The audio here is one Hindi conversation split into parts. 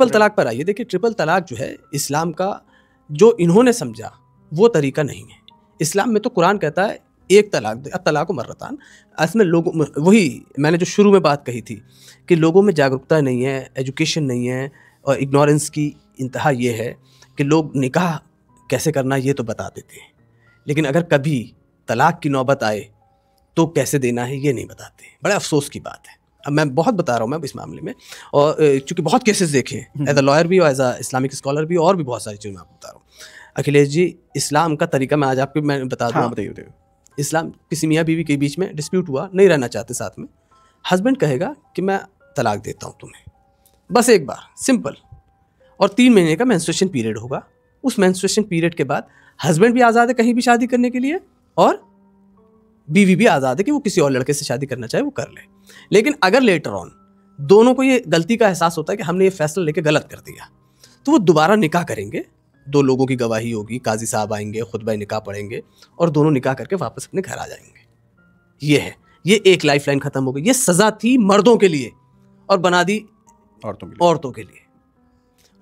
ट्रिपल तलाक पर आइए। देखिए, ट्रिपल तलाक जो है इस्लाम का जो इन्होंने समझा वो तरीका नहीं है। इस्लाम में तो कुरान कहता है एक तलाक दे, तलाक मर्रतान। इसमें लोगों, वही मैंने जो शुरू में बात कही थी कि लोगों में जागरूकता नहीं है, एजुकेशन नहीं है, और इग्नोरेंस की इंतहा ये है कि लोग निकाह कैसे करना ये तो बता देते हैं, लेकिन अगर कभी तलाक की नौबत आए तो कैसे देना है ये नहीं बताते। बड़ा अफसोस की बात है। अब मैं बहुत बता रहा हूँ मैं इस मामले में, और चूँकि बहुत केसेस देखे हैं एज अ लॉयर भी और एज अ इस्लामिक स्कॉलर भी, और भी बहुत सारी चीज़ें मैं आपको बता रहा हूँ। अखिलेश जी, इस्लाम का तरीका मैं आज आपको मैं बता दूँ। बताइए। इस्लाम किसी मियाँ बीवी के बीच में डिस्प्यूट हुआ, नहीं रहना चाहते साथ में, हस्बैंड कहेगा कि मैं तलाक देता हूँ तुम्हें, बस एक बार, सिंपल। और 3 महीने का मेंस्ट्रुएशन पीरियड होगा। उस मेंस्ट्रुएशन पीरियड के बाद हस्बैंड भी आज़ाद है कहीं भी शादी करने के लिए, और बीवी भी आज़ाद है कि वो किसी और लड़के से शादी करना चाहे वो कर ले। लेकिन अगर लेटर ऑन दोनों को ये गलती का एहसास होता है कि हमने ये फैसला लेके गलत कर दिया, तो वो दोबारा निकाह करेंगे। 2 लोगों की गवाही होगी, काजी साहब आएंगे, खुतबा निकाह पढ़ेंगे, और दोनों निकाह करके वापस अपने घर आ जाएंगे। ये है, ये एक लाइफ लाइन खत्म हो गई। ये सज़ा थी मर्दों के लिए और बना दी औरतों के लिए।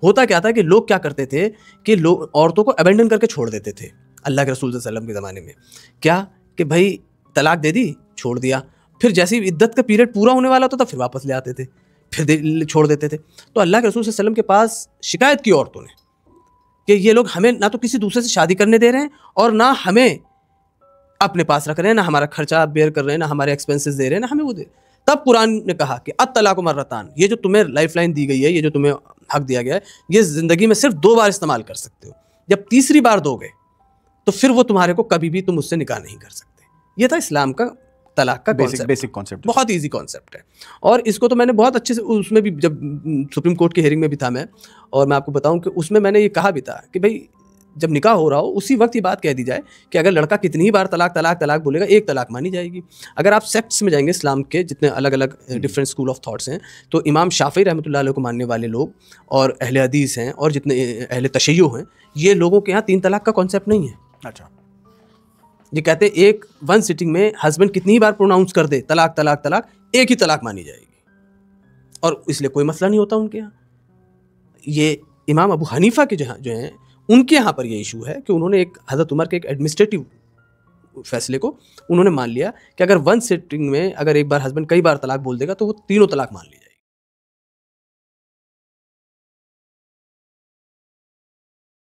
होता क्या था कि लोग क्या करते थे कि लोग औरतों को अबेंडन करके छोड़ देते थे। अल्लाह के रसूल सल्लल्लाहु अलैहि वसल्लम के ज़माने में क्या कि भाई तलाक दे दी, छोड़ दिया, फिर जैसे ही इद्दत का पीरियड पूरा होने वाला होता था फिर वापस ले आते थे, फिर छोड़ देते थे। तो अल्लाह के रसूल सल्लल्लाहु अलैहि वसल्लम के पास शिकायत की औरतों ने कि ये लोग हमें ना तो किसी दूसरे से शादी करने दे रहे हैं, और ना हमें अपने पास रख रहे हैं, ना हमारा खर्चा बेयर कर रहे हैं, ना हमारे एक्सपेंसेस दे रहे हैं, ना हमें वो दे। तब कुरान ने कहा कि अत-तलाक मर्रतान, ये जो तुम्हें लाइफ लाइन दी गई है, ये जो तुम्हें हक दिया गया है, ये ज़िंदगी में सिर्फ 2 बार इस्तेमाल कर सकते हो। जब तीसरी बार दोगे तो फिर वो तुम्हारे को कभी भी तुम उससे निकाह नहीं कर सकते। ये था इस्लाम का तलाक का बेसिक कॉन्सेप्ट। बहुत इजी कॉन्सेप्ट है, और इसको तो मैंने बहुत अच्छे से, उसमें भी जब सुप्रीम कोर्ट की हियरिंग में भी था मैं, और मैं आपको बताऊं कि उसमें मैंने ये कहा भी था कि भाई जब निकाह हो रहा हो उसी वक्त ये बात कह दी जाए कि अगर लड़का कितनी ही बार तलाक तलाक तलाक बोलेगा, एक तलाक मानी जाएगी। अगर आप सेक्ट्स में जाएंगे इस्लाम के, जितने अलग अलग डिफरेंट स्कूल ऑफ थॉट्स हैं, तो इमाम शाफी रहमतुल्लाह अलैह को मानने वाले लोग और अहले हदीस हैं और जितने अहले तशय्यो हैं, ये लोगों के यहाँ 3 तलाक का कॉन्सेप्ट नहीं है। अच्छा, ये कहते हैं एक 1 सिटिंग में हस्बैंड कितनी ही बार प्रोनाउंस कर दे तलाक तलाक तलाक, एक ही तलाक मानी जाएगी, और इसलिए कोई मसला नहीं होता उनके यहाँ। ये इमाम अबू हनीफा के जो हैं उनके यहाँ पर ये इशू है कि उन्होंने एक हज़रत उमर के एक एडमिनिस्ट्रेटिव फैसले को उन्होंने मान लिया कि अगर 1 सिटिंग में अगर एक बार हस्बैंड कई बार तलाक बोल देगा तो वो तीनों तलाक मान लीजिए।